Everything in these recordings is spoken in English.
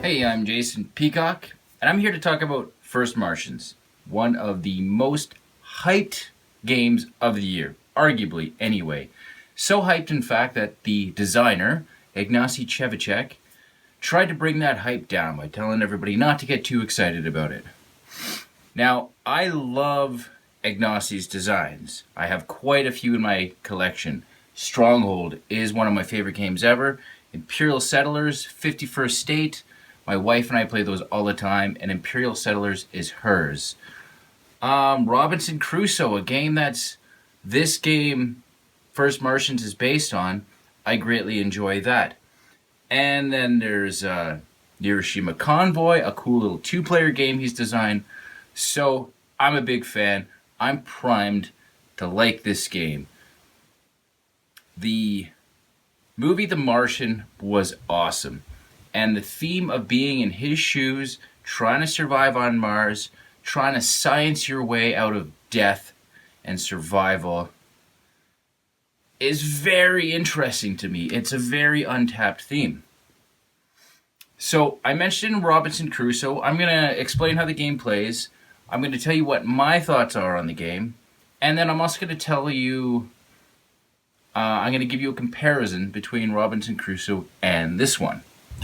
Hey, I'm Jason Peacock, and I'm here to talk about First Martians, one of the most hyped games of the year, arguably anyway. So hyped, in fact, that the designer, Ignacy Cevicek, tried to bring that hype down by telling everybody not to get too excited about it. Now, I love Ignacy's designs. I have quite a few in my collection. Stronghold is one of my favorite games ever. Imperial Settlers, 51st State. My wife and I play those all the time, and Imperial Settlers is hers. Robinson Crusoe, a game that's this game, First Martians, is based on. I greatly enjoy that. And then there's Hiroshima Convoy, a cool little two-player game he's designed. So I'm a big fan. I'm primed to like this game. The movie The Martian was awesome. And the theme of being in his shoes, trying to survive on Mars, trying to science your way out of death and survival is very interesting to me. It's a very untapped theme. So I mentioned Robinson Crusoe. I'm going to explain how the game plays. I'm going to tell you what my thoughts are on the game. And then I'm also going to tell you, I'm going to give you a comparison between Robinson Crusoe and this one.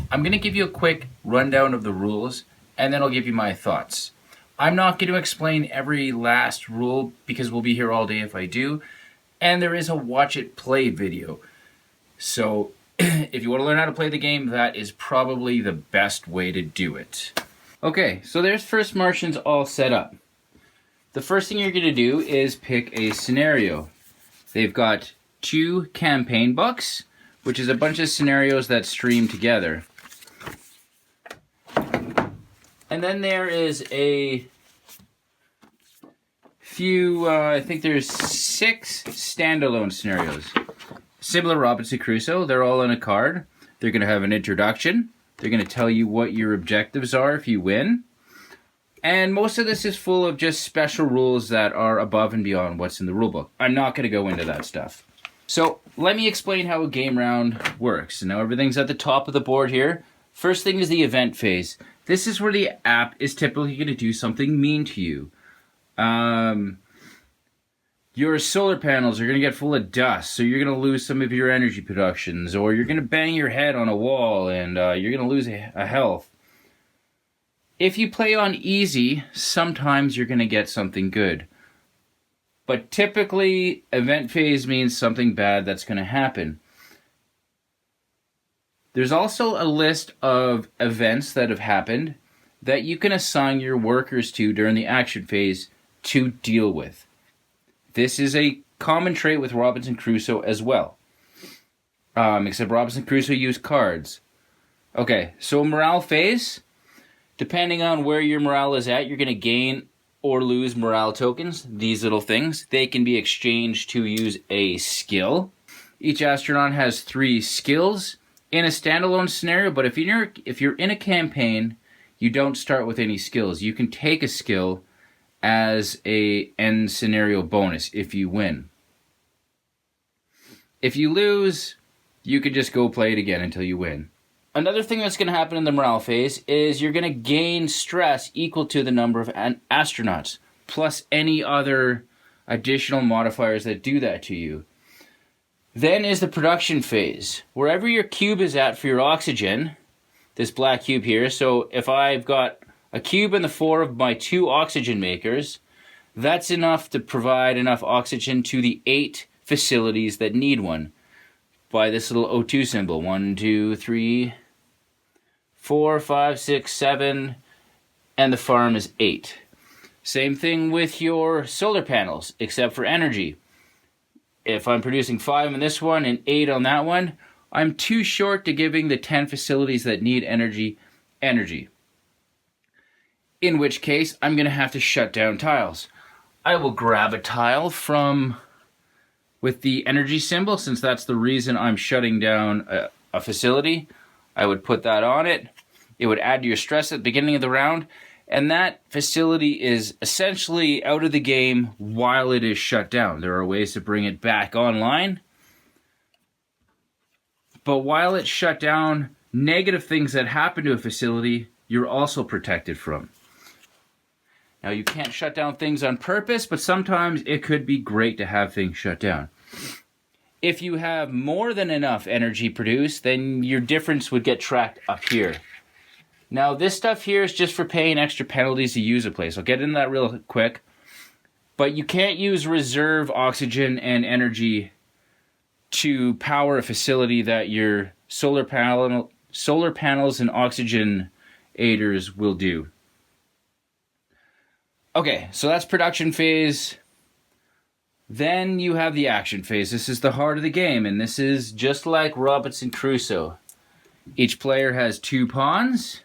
I'm going to give you a quick rundown of the rules, and then I'll give you my thoughts. I'm not going to explain every last rule, because we'll be here all day if I do, and there is a watch it play video. So, if you want to learn how to play the game, that is probably the best way to do it. Okay, so there's First Martians all set up. The first thing you're going to do is pick a scenario. They've got 2 campaign books, which is a bunch of scenarios that stream together. And then there is a few, I think there's 6 standalone scenarios. Similar to Robinson Crusoe, they're all on a card. They're going to have an introduction. They're going to tell you what your objectives are if you win. And most of this is full of just special rules that are above and beyond what's in the rulebook. I'm not going to go into that stuff. So let me explain how a game round works. Now everything's at the top of the board here. First thing is the event phase. This is where the app is typically going to do something mean to you. Your solar panels are going to get full of dust, so you're going to lose some of your energy productions, or you're going to bang your head on a wall and you're going to lose a health. If you play on easy, sometimes you're going to get something good. But typically, event phase means something bad that's going to happen. There's also a list of events that have happened that you can assign your workers to during the action phase to deal with. This is a common trait with Robinson Crusoe as well. Except Robinson Crusoe used cards. Okay, so morale phase. Depending on where your morale is at, you're going to gain or lose morale tokens, these little things. They can be exchanged to use a skill. Each astronaut has 3 skills in a standalone scenario, but if you're in a campaign, you don't start with any skills. You can take a skill as a end scenario bonus if you win. If you lose, you could just go play it again until you win. Another thing that's going to happen in the morale phase is you're going to gain stress equal to the number of astronauts, plus any other additional modifiers that do that to you. Then is the production phase. Wherever your cube is at for your oxygen, this black cube here, so if I've got a cube in the 4 of my 2 oxygen makers, that's enough to provide enough oxygen to the 8 facilities that need one. By this little O2 symbol, 1, 2, 3... 4, 5, 6, 7, and the farm is 8. Same thing with your solar panels, except for energy. If I'm producing 5 on this one and 8 on that one, I'm too short to giving the 10 facilities that need energy. In which case, I'm going to have to shut down tiles. I will grab a tile with the energy symbol, since that's the reason I'm shutting down a facility. I would put that on it. It would add to your stress at the beginning of the round, and that facility is essentially out of the game while it is shut down. There are ways to bring it back online, but while it's shut down, negative things that happen to a facility, you're also protected from. Now, you can't shut down things on purpose, but sometimes it could be great to have things shut down. If you have more than enough energy produced, then your difference would get tracked up here. Now, this stuff here is just for paying extra penalties to use a place. I'll get into that real quick. But you can't use reserve oxygen and energy to power a facility that your solar panels and oxygen aiders will do. Okay, so that's production phase. Then you have the action phase. This is the heart of the game, and this is just like Robinson Crusoe. Each player has 2 pawns,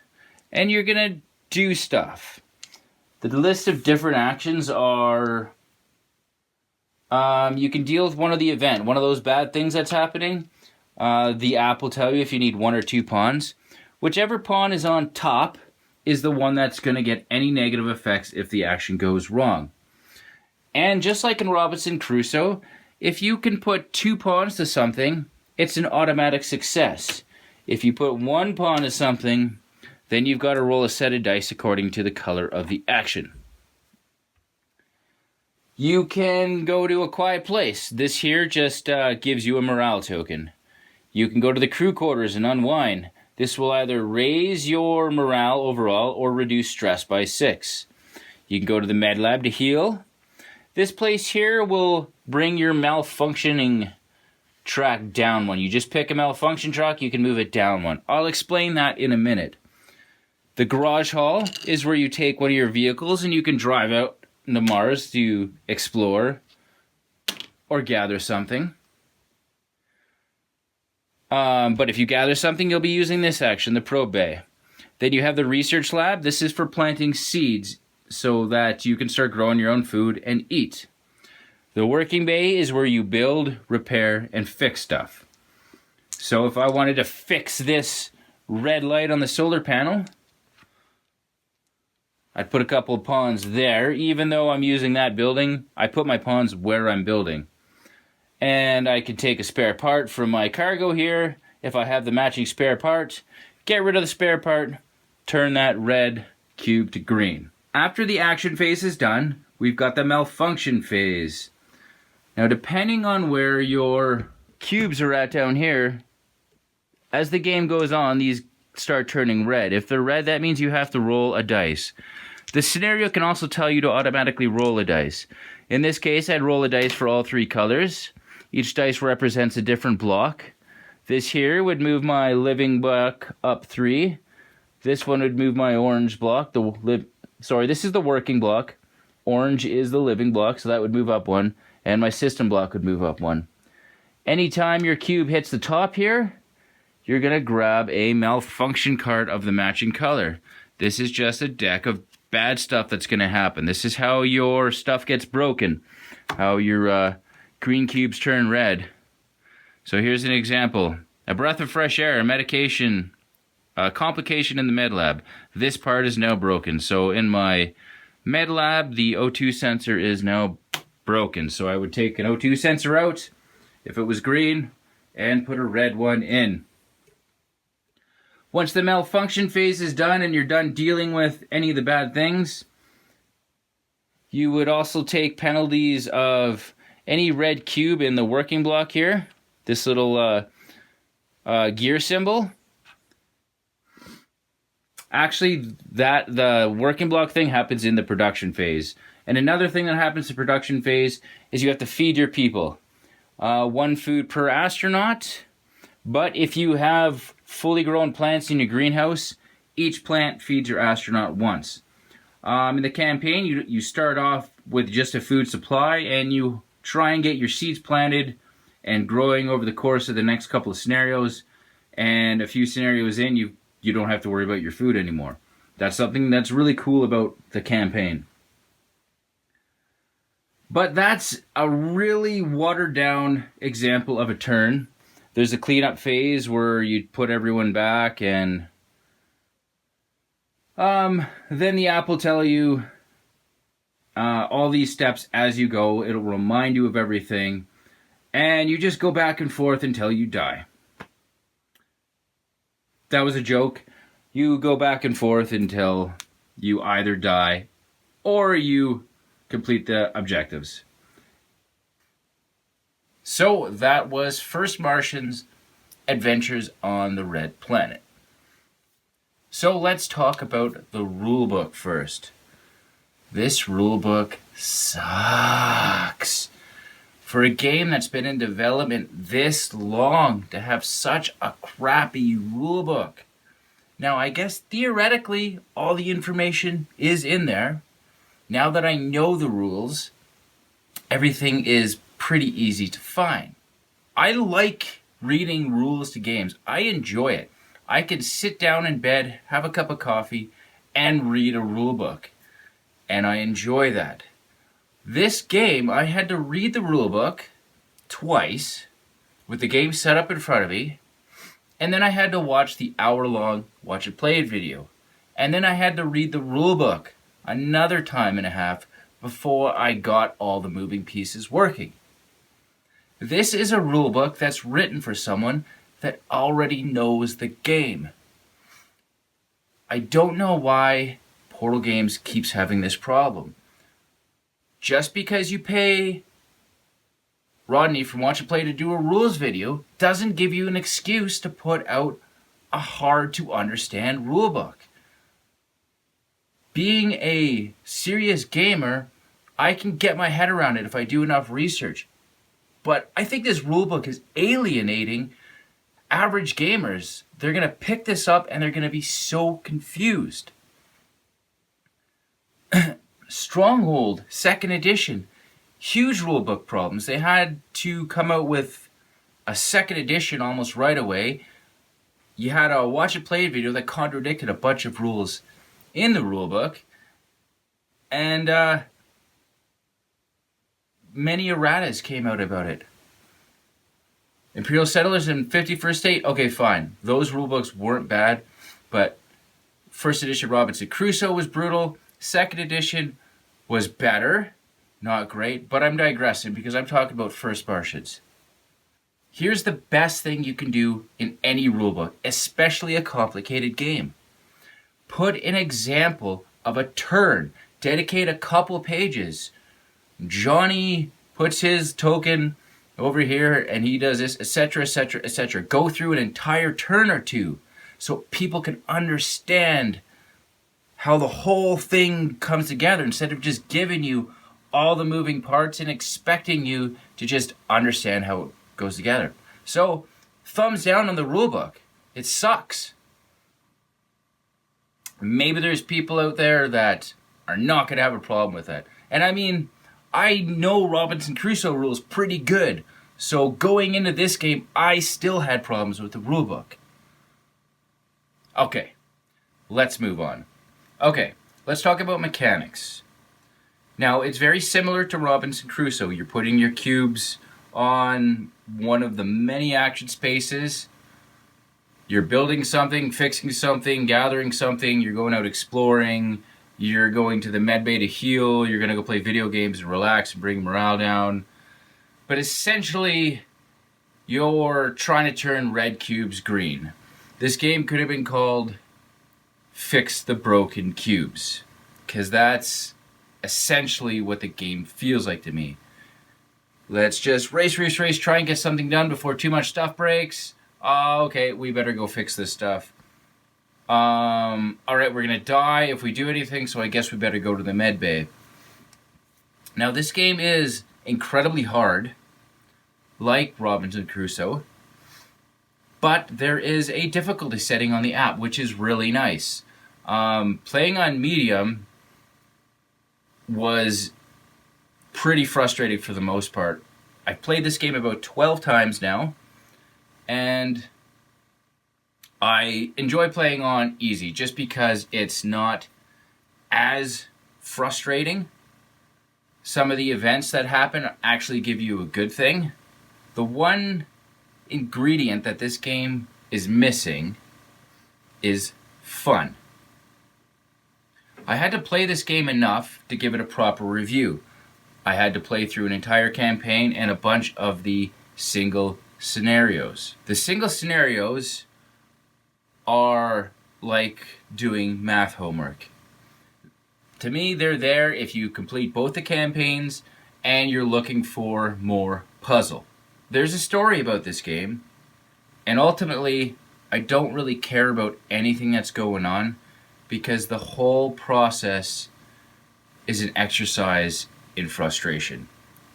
and you're going to do stuff. The list of different actions are... you can deal with one of the event, one of those bad things that's happening. The app will tell you if you need 1 or 2 pawns. Whichever pawn is on top is the one that's going to get any negative effects if the action goes wrong. And just like in Robinson Crusoe, if you can put 2 pawns to something, it's an automatic success. If you put 1 pawn to something, then you've got to roll a set of dice according to the color of the action. You can go to a quiet place. This here just gives you a morale token. You can go to the crew quarters and unwind. This will either raise your morale overall or reduce stress by 6. You can go to the med lab to heal. This place here will bring your malfunctioning track down 1. You just pick a malfunction track, you can move it down 1. I'll explain that in a minute. The garage hall is where you take one of your vehicles and you can drive out to Mars to explore or gather something. But if you gather something, you'll be using this action, the probe bay. Then you have the research lab. This is for planting seeds so that you can start growing your own food and eat. The working bay is where you build, repair, and fix stuff. So if I wanted to fix this red light on the solar panel, I'd put a couple of pawns there. Even though I'm using that building, I put my pawns where I'm building. And I could take a spare part from my cargo here. If I have the matching spare part, get rid of the spare part, turn that red cube to green. After the action phase is done, we've got the malfunction phase. Now, depending on where your cubes are at down here, as the game goes on, these start turning red. If they're red, that means you have to roll a dice. The scenario can also tell you to automatically roll a dice. In this case, I'd roll a dice for all 3 colors. Each dice represents a different block. This here would move my living block up 3. This one would move my orange block. This is the working block. Orange is the living block, so that would move up 1. And my system block would move up 1. Anytime your cube hits the top here, you're going to grab a malfunction card of the matching color. This is just a deck of bad stuff that's going to happen. This is how your stuff gets broken. How your green cubes turn red. So here's an example. A breath of fresh air, a medication, a complication in the med lab. This part is now broken. So in my med lab, the O2 sensor is now broken. So I would take an O2 sensor out, if it was green, and put a red one in. Once the malfunction phase is done and you're done dealing with any of the bad things, you would also take penalties of any red cube in the working block here. This little gear symbol. Actually, the working block thing happens in the production phase. And another thing that happens in production phase is you have to feed your people. 1 food per astronaut. But if you have fully grown plants in your greenhouse, each plant feeds your astronaut once. In the campaign, you start off with just a food supply, and you try and get your seeds planted and growing over the course of the next couple of scenarios. And a few scenarios in, you don't have to worry about your food anymore. That's something that's really cool about the campaign. But that's a really watered down example of a turn. There's a cleanup phase where you put everyone back, and then the app will tell you all these steps as you go. It'll remind you of everything, and you just go back and forth until you die. that was a joke. You go back and forth until you either die or you complete the objectives. So that was First Martians, Adventures on the Red Planet. So let's talk about the rulebook first. This rulebook sucks. For a game that's been in development this long, to have such a crappy rulebook. Now, I guess theoretically, all the information is in there. Now that I know the rules, everything is pretty easy to find. I like reading rules to games. I enjoy it. I can sit down in bed, have a cup of coffee, and read a rulebook. And I enjoy that. This game, I had to read the rulebook twice with the game set up in front of me, and then I had to watch the hour-long Watch It Play It video. And then I had to read the rulebook another time and a half before I got all the moving pieces working. This is a rulebook that's written for someone that already knows the game. I don't know why Portal Games keeps having this problem. Just because you pay Rodney from Watch It Play to do a rules video doesn't give you an excuse to put out a hard to understand rulebook. Being a serious gamer, I can get my head around it if I do enough research. But I think this rulebook is alienating average gamers. They're going to pick this up and they're going to be so confused. Stronghold, 2nd edition, huge rulebook problems. They had to come out with a 2nd edition almost right away. You had a Watch It Play video that contradicted a bunch of rules in the rulebook. And many erratas came out about it. Imperial Settlers and 51st State, okay, fine. Those rulebooks weren't bad, but 1st edition Robinson Crusoe was brutal. 2nd edition was better, not great, but I'm digressing because I'm talking about First Martians. Here's the best thing you can do in any rulebook, especially a complicated game. Put an example of a turn. Dedicate a couple pages. Johnny puts his token over here and he does this, etc., etc., etc. Go through an entire turn or two so people can understand how the whole thing comes together instead of just giving you all the moving parts and expecting you to just understand how it goes together. So, thumbs down on the rulebook. It sucks. Maybe there's people out there that are not going to have a problem with that. And I mean, I know Robinson Crusoe rules pretty good. So going into this game, I still had problems with the rulebook. Okay, let's move on. Okay, let's talk about mechanics. Now, it's very similar to Robinson Crusoe. You're putting your cubes on one of the many action spaces. You're building something, fixing something, gathering something. You're going out exploring. You're going to the med bay to heal. You're going to go play video games and relax and bring morale down. But essentially, you're trying to turn red cubes green. This game could have been called Fix the Broken Cubes, because that's essentially what the game feels like to me. Let's just race, try and get something done before too much stuff breaks. Okay, we better go fix this stuff. Alright, we're gonna die if we do anything, so I guess we better go to the med bay. Now, this game is incredibly hard, like Robinson Crusoe, but there is a difficulty setting on the app, which is really nice. Playing on medium was pretty frustrating for the most part. I've played this game about 12 times now, and I enjoy playing on easy just because it's not as frustrating. Some of the events that happen actually give you a good thing. The one ingredient that this game is missing is fun. I had to play this game enough to give it a proper review. I had to play through an entire campaign and a bunch of the single scenarios. The single scenarios are like doing math homework. To me, they're there if you complete both the campaigns and you're looking for more puzzle. There's a story about this game, and ultimately, I don't really care about anything that's going on because the whole process is an exercise in frustration.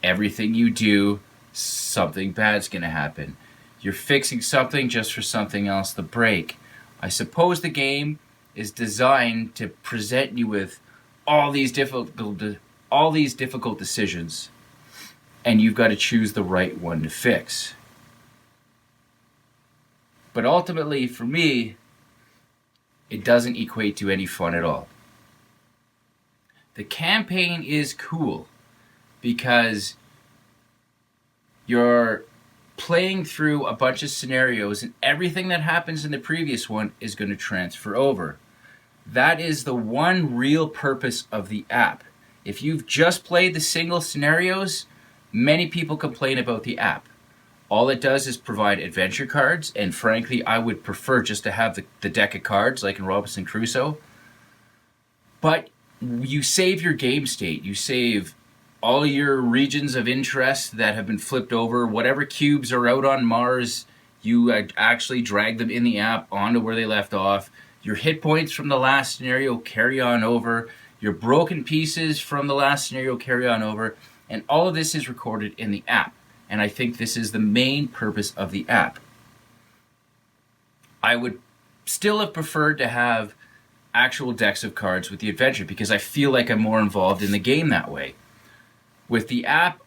Everything you do, something bad's gonna happen. You're fixing something just for something else to break. I suppose the game is designed to present you with all these difficult decisions, and you've got to choose the right one to fix. But ultimately, for me, it doesn't equate to any fun at all. The campaign is cool because you're playing through a bunch of scenarios and everything that happens in the previous one is going to transfer over. That is the one real purpose of the app. If you've just played the single scenarios, many people complain about the app. All it does is provide adventure cards, and frankly, I would prefer just to have the deck of cards like in Robinson Crusoe. But you save your game state. You save all of your regions of interest that have been flipped over. Whatever cubes are out on Mars, you actually drag them in the app onto where they left off. Your hit points from the last scenario carry on over. Your broken pieces from the last scenario carry on over. And all of this is recorded in the app. And I think this is the main purpose of the app. I would still have preferred to have actual decks of cards with the adventure because I feel like I'm more involved in the game that way. With the app,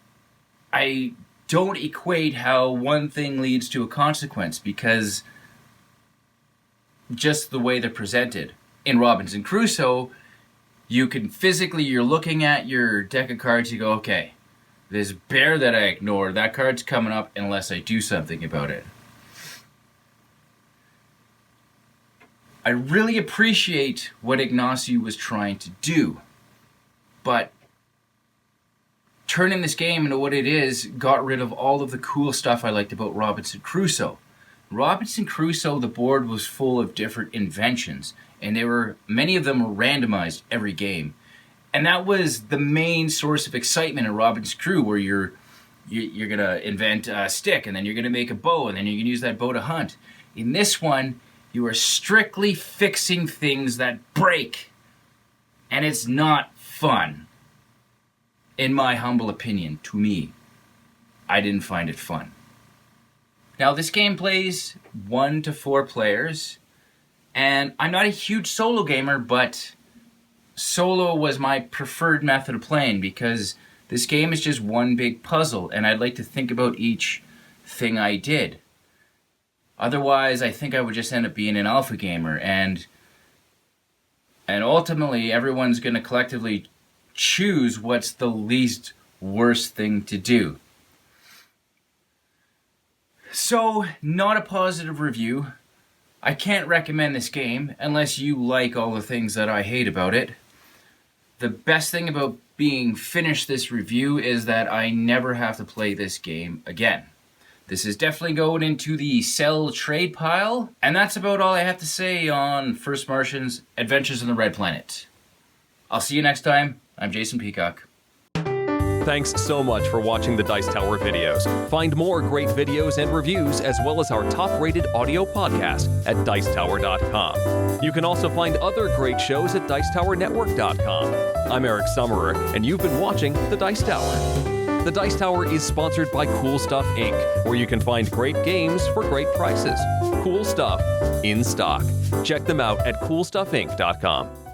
I don't equate how one thing leads to a consequence because just the way they're presented. In Robinson Crusoe, you can physically, you're looking at your deck of cards, you go, okay, this bear that I ignored, that card's coming up unless I do something about it. I really appreciate what Ignacio was trying to do, but turning this game into what it is got rid of all of the cool stuff I liked about Robinson Crusoe. Robinson Crusoe, the board was full of different inventions, and many of them were randomized every game. And that was the main source of excitement in Robinson Crusoe, where you're gonna invent a stick, and then you're gonna make a bow, and then you can use that bow to hunt. In this one, you are strictly fixing things that break, and it's not fun. In my humble opinion, to me, I didn't find it fun. Now, this game plays 1 to 4 players, and I'm not a huge solo gamer, but solo was my preferred method of playing because this game is just one big puzzle, and I'd like to think about each thing I did. Otherwise, I think I would just end up being an alpha gamer, and ultimately, everyone's going to collectively choose what's the least worst thing to do. So, not a positive review. I can't recommend this game unless you like all the things that I hate about it. The best thing about being finished this review is that I never have to play this game again. This is definitely going into the sell trade pile, and that's about all I have to say on First Martians Adventures on the Red Planet. I'll see you next time. I'm Jason Peacock. Thanks so much for watching the Dice Tower videos. Find more great videos and reviews, as well as our top-rated audio podcast at Dicetower.com. You can also find other great shows at Dicetowernetwork.com. I'm Eric Summerer, and you've been watching The Dice Tower. The Dice Tower is sponsored by Cool Stuff Inc., where you can find great games for great prices. Cool stuff in stock. Check them out at CoolStuffInc.com.